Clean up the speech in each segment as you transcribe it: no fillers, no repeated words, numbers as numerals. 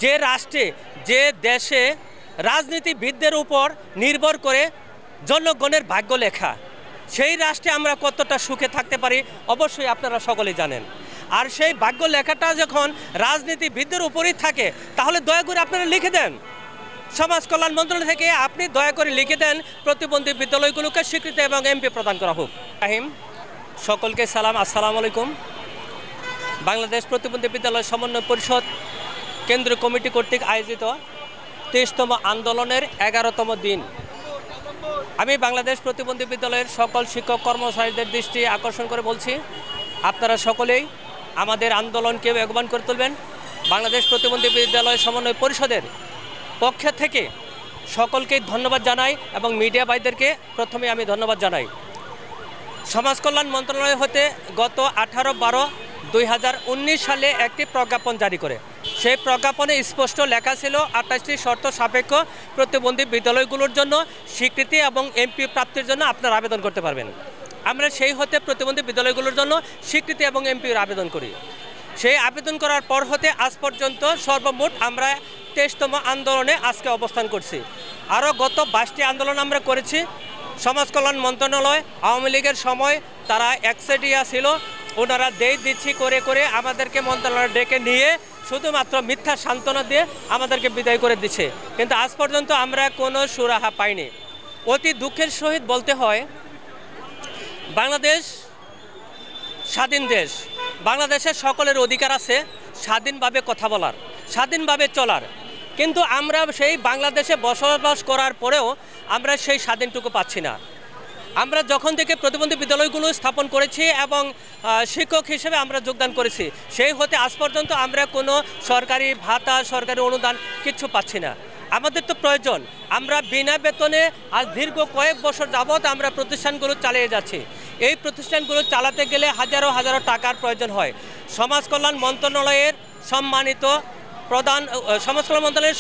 যে রাষ্ট্রে যে দেশে রাজনীতিবিদদের উপর নির্ভর করে জনগণের ভাগ্য লেখা, সেই রাষ্ট্রে আমরা কতটা সুখে থাকতে পারি অবশ্যই আপনারা সকলেই জানেন। আর সেই ভাগ্য লেখাটা যখন রাজনীতিবিদদের উপরই থাকে, তাহলে দয়া করে আপনারা লিখে দেন, সমাজ কল্যাণ মন্ত্রণালয় থেকে আপনি দয়া করে লিখে দেন প্রতিবন্ধী বিদ্যালয়গুলোকে স্বীকৃতি এবং এমপি প্রদান করা হোক। রাহিম, সকলকে সালাম, আসসালামু আলাইকুম। বাংলাদেশ প্রতিবন্ধী বিদ্যালয় সমন্বয় পরিষদ কেন্দ্রীয় কমিটি কর্তৃক আয়োজিত 23তম আন্দোলনের 11তম দিন। আমি বাংলাদেশ প্রতিবন্ধী বিদ্যালয়ের সকল শিক্ষক কর্মচারীদের দৃষ্টি আকর্ষণ করে বলছি, আপনারা সকলেই আমাদের আন্দোলনকে বেগবান করে তুলবেন। বাংলাদেশ প্রতিবন্ধী বিদ্যালয় সমন্বয় পরিষদের পক্ষ থেকে সকলকেই ধন্যবাদ জানাই এবং মিডিয়া ভাইদেরকে প্রথমে আমি ধন্যবাদ জানাই। সমাজ কল্যাণ মন্ত্রণালয় হতে গত 18/12/2019 সালে একটি প্রজ্ঞাপন জারি করে, সেই প্রজ্ঞাপনে স্পষ্ট লেখা ছিল 28টি শর্ত সাপেক্ষ প্রতিবন্ধী বিদ্যালয়গুলোর জন্য স্বীকৃতি এবং এমপি প্রাপ্তির জন্য আপনারা আবেদন করতে পারবেন। আমরা সেই হতে প্রতিবন্ধী বিদ্যালয়গুলোর জন্য স্বীকৃতি এবং এমপির আবেদন করি। সেই আবেদন করার পর হতে আজ পর্যন্ত সর্বমোট আমরা 23তম আন্দোলনে আজকে অবস্থান করছি। আরও গত 22টি আন্দোলন আমরা করেছি। সমাজ কল্যাণ মন্ত্রণালয় আওয়ামী লীগের সময় তারা একসেডিয়া ছিল, ওনারা দিচ্ছি করে করে আমাদেরকে মন্ত্রণালয় ডেকে নিয়ে শুধুমাত্র মিথ্যা সান্ত্বনা দিয়ে আমাদেরকে বিদায় করে দিচ্ছে, কিন্তু আজ পর্যন্ত আমরা কোনো সুরাহা পাইনি। অতি দুঃখের সহিত বলতে হয়, বাংলাদেশ স্বাধীন দেশ, বাংলাদেশের সকলের অধিকার আছে স্বাধীনভাবে কথা বলার, স্বাধীনভাবে চলার, কিন্তু আমরা সেই বাংলাদেশে বসবাস করার পরেও আমরা সেই স্বাধীনটুকু পাচ্ছি না। আমরা যখন থেকে প্রতিবন্ধী বিদ্যালয়গুলো স্থাপন করেছি এবং শিক্ষক হিসেবে আমরা যোগদান করেছি, সেই হতে আজ পর্যন্ত আমরা কোনো সরকারি ভাতা, সরকারি অনুদান কিচ্ছু পাচ্ছি না। আমাদের তো প্রয়োজন, আমরা বিনা বেতনে আজ দীর্ঘ কয়েক বছর যাবৎ আমরা প্রতিষ্ঠানগুলো চালিয়ে যাচ্ছি। এই প্রতিষ্ঠানগুলো চালাতে গেলে হাজারো হাজারো টাকার প্রয়োজন হয়। সমাজ কল্যাণ মন্ত্রণালয়ের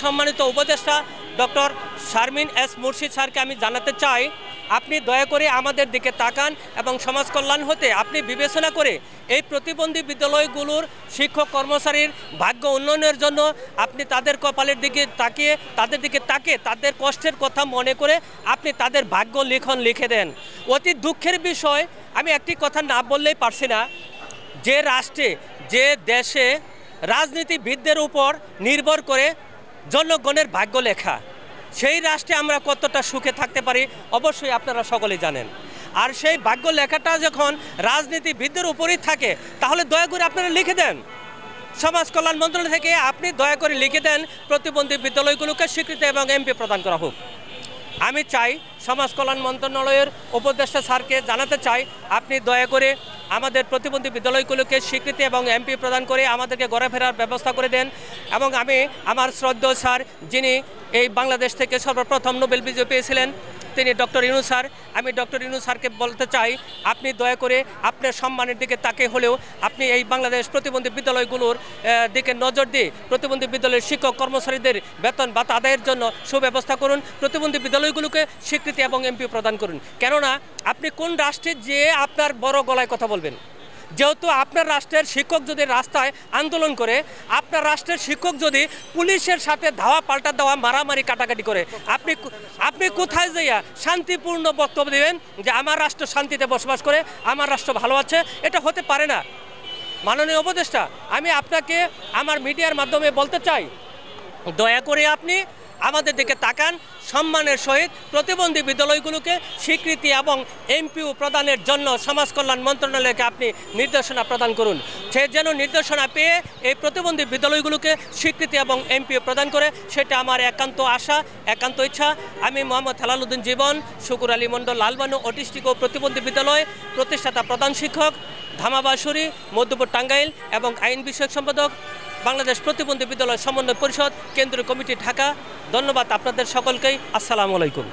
সম্মানিত উপদেষ্টা ডক্টর শারমিন এস মুর্শিদ স্যারকে আমি জানাতে চাই, আপনি দয়া করে আমাদের দিকে তাকান এবং সমাজ কল্যাণ হতে আপনি বিবেচনা করে এই প্রতিবন্ধী বিদ্যালয়গুলোর শিক্ষক কর্মচারীর ভাগ্য উন্নয়নের জন্য আপনি তাদের কপালের দিকে তাকিয়ে তাদের কষ্টের কথা মনে করে আপনি তাদের ভাগ্য লিখে দেন। অতি দুঃখের বিষয়, আমি একটি কথা না বললেই পারছি না, যে রাষ্ট্রে যে দেশে রাজনীতিবিদদের উপর নির্ভর করে জনগণের ভাগ্য লেখা, সেই রাষ্ট্রে আমরা কতটা সুখে থাকতে পারি অবশ্যই আপনারা সকলেই জানেন। আর সেই ভাগ্য লেখাটা যখন রাজনীতিবিদদের উপরই থাকে, তাহলে দয়া করে আপনারা লিখে দেন, সমাজ কল্যাণ মন্ত্রণালয় থেকে আপনি দয়া করে লিখে দেন প্রতিবন্ধী বিদ্যালয়গুলোকে স্বীকৃতি এবং এমপি প্রদান করা হোক। আমি চাই সমাজ কল্যাণ মন্ত্রণালয়ের উপদেষ্টা স্যারকে জানাতে চাই, আপনি দয়া করে আমাদের প্রতিবন্ধী বিদ্যালয়গুলোকে স্বীকৃতি এবং এমপি প্রদান করে আমাদেরকে ঘরে ফেরার ব্যবস্থা করে দেন। এবং আমি আমার শ্রদ্ধেয় স্যার, যিনি এই বাংলাদেশ থেকে সর্বপ্রথম নোবেল বিজয়ী পেয়েছিলেন, তিনি ডক্টর ইউনূস স্যার, আমি ডক্টর ইউনূস স্যারকে বলতে চাই, আপনি দয়া করে আপনার সম্মানের দিকে তাকে হলেও আপনি এই বাংলাদেশ প্রতিবন্ধী বিদ্যালয়গুলোর দিকে নজর দিয়ে প্রতিবন্ধী বিদ্যালয়ের শিক্ষক কর্মচারীদের বেতন ভাতা আদায়ের জন্য সুব্যবস্থা করুন, প্রতিবন্ধী বিদ্যালয়গুলোকে স্বীকৃতি এবং এমপি প্রদান করুন। কেননা আপনি কোন রাষ্ট্রে যে আপনার বড় গলায় কথা বলবেন? যেহেতু আপনার রাষ্ট্রের শিক্ষক যদি রাস্তায় আন্দোলন করে, আপনার রাষ্ট্রের শিক্ষক যদি পুলিশের সাথে ধাওয়া পাল্টা দেওয়া মারামারি কাটাকাটি করে, আপনি কোথায় যাইয়া শান্তিপূর্ণ বক্তব্য দেবেন যে আমার রাষ্ট্র শান্তিতে বসবাস করে, আমার রাষ্ট্র ভালো আছে? এটা হতে পারে না। মাননীয় উপদেষ্টা, আমি আপনাকে আমার মিডিয়ার মাধ্যমে বলতে চাই, দয়া করে আপনি আমাদের দিকে তাকান, সম্মানের সহিত প্রতিবন্ধী বিদ্যালয়গুলোকে স্বীকৃতি এবং এমপিও প্রদানের জন্য সমাজ কল্যাণ মন্ত্রণালয়কে আপনি নির্দেশনা প্রদান করুন। সে যেন নির্দেশনা পেয়ে এই প্রতিবন্ধী বিদ্যালয়গুলোকে স্বীকৃতি এবং এমপিও প্রদান করে, সেটা আমার একান্ত আশা, একান্ত ইচ্ছা। আমি মোহাম্মদ হেলালুদ্দিন জীবন, শুকুর আলী মণ্ডল, লালবানু অটিস্টিক ও প্রতিবন্ধী বিদ্যালয় প্রতিষ্ঠাতা প্রধান শিক্ষক, ধামাবাসুরি, মধ্যপুর, টাঙ্গাইল এবং আইন বিষয়ক সম্পাদক, বাংলাদেশ প্রতিবন্ধী বিদ্যালয় সমন্বয় পরিষদ কেন্দ্রীয় কমিটি, ঢাকা। ধন্যবাদ আপনাদের সকলকেই। আসসালামু আলাইকুম।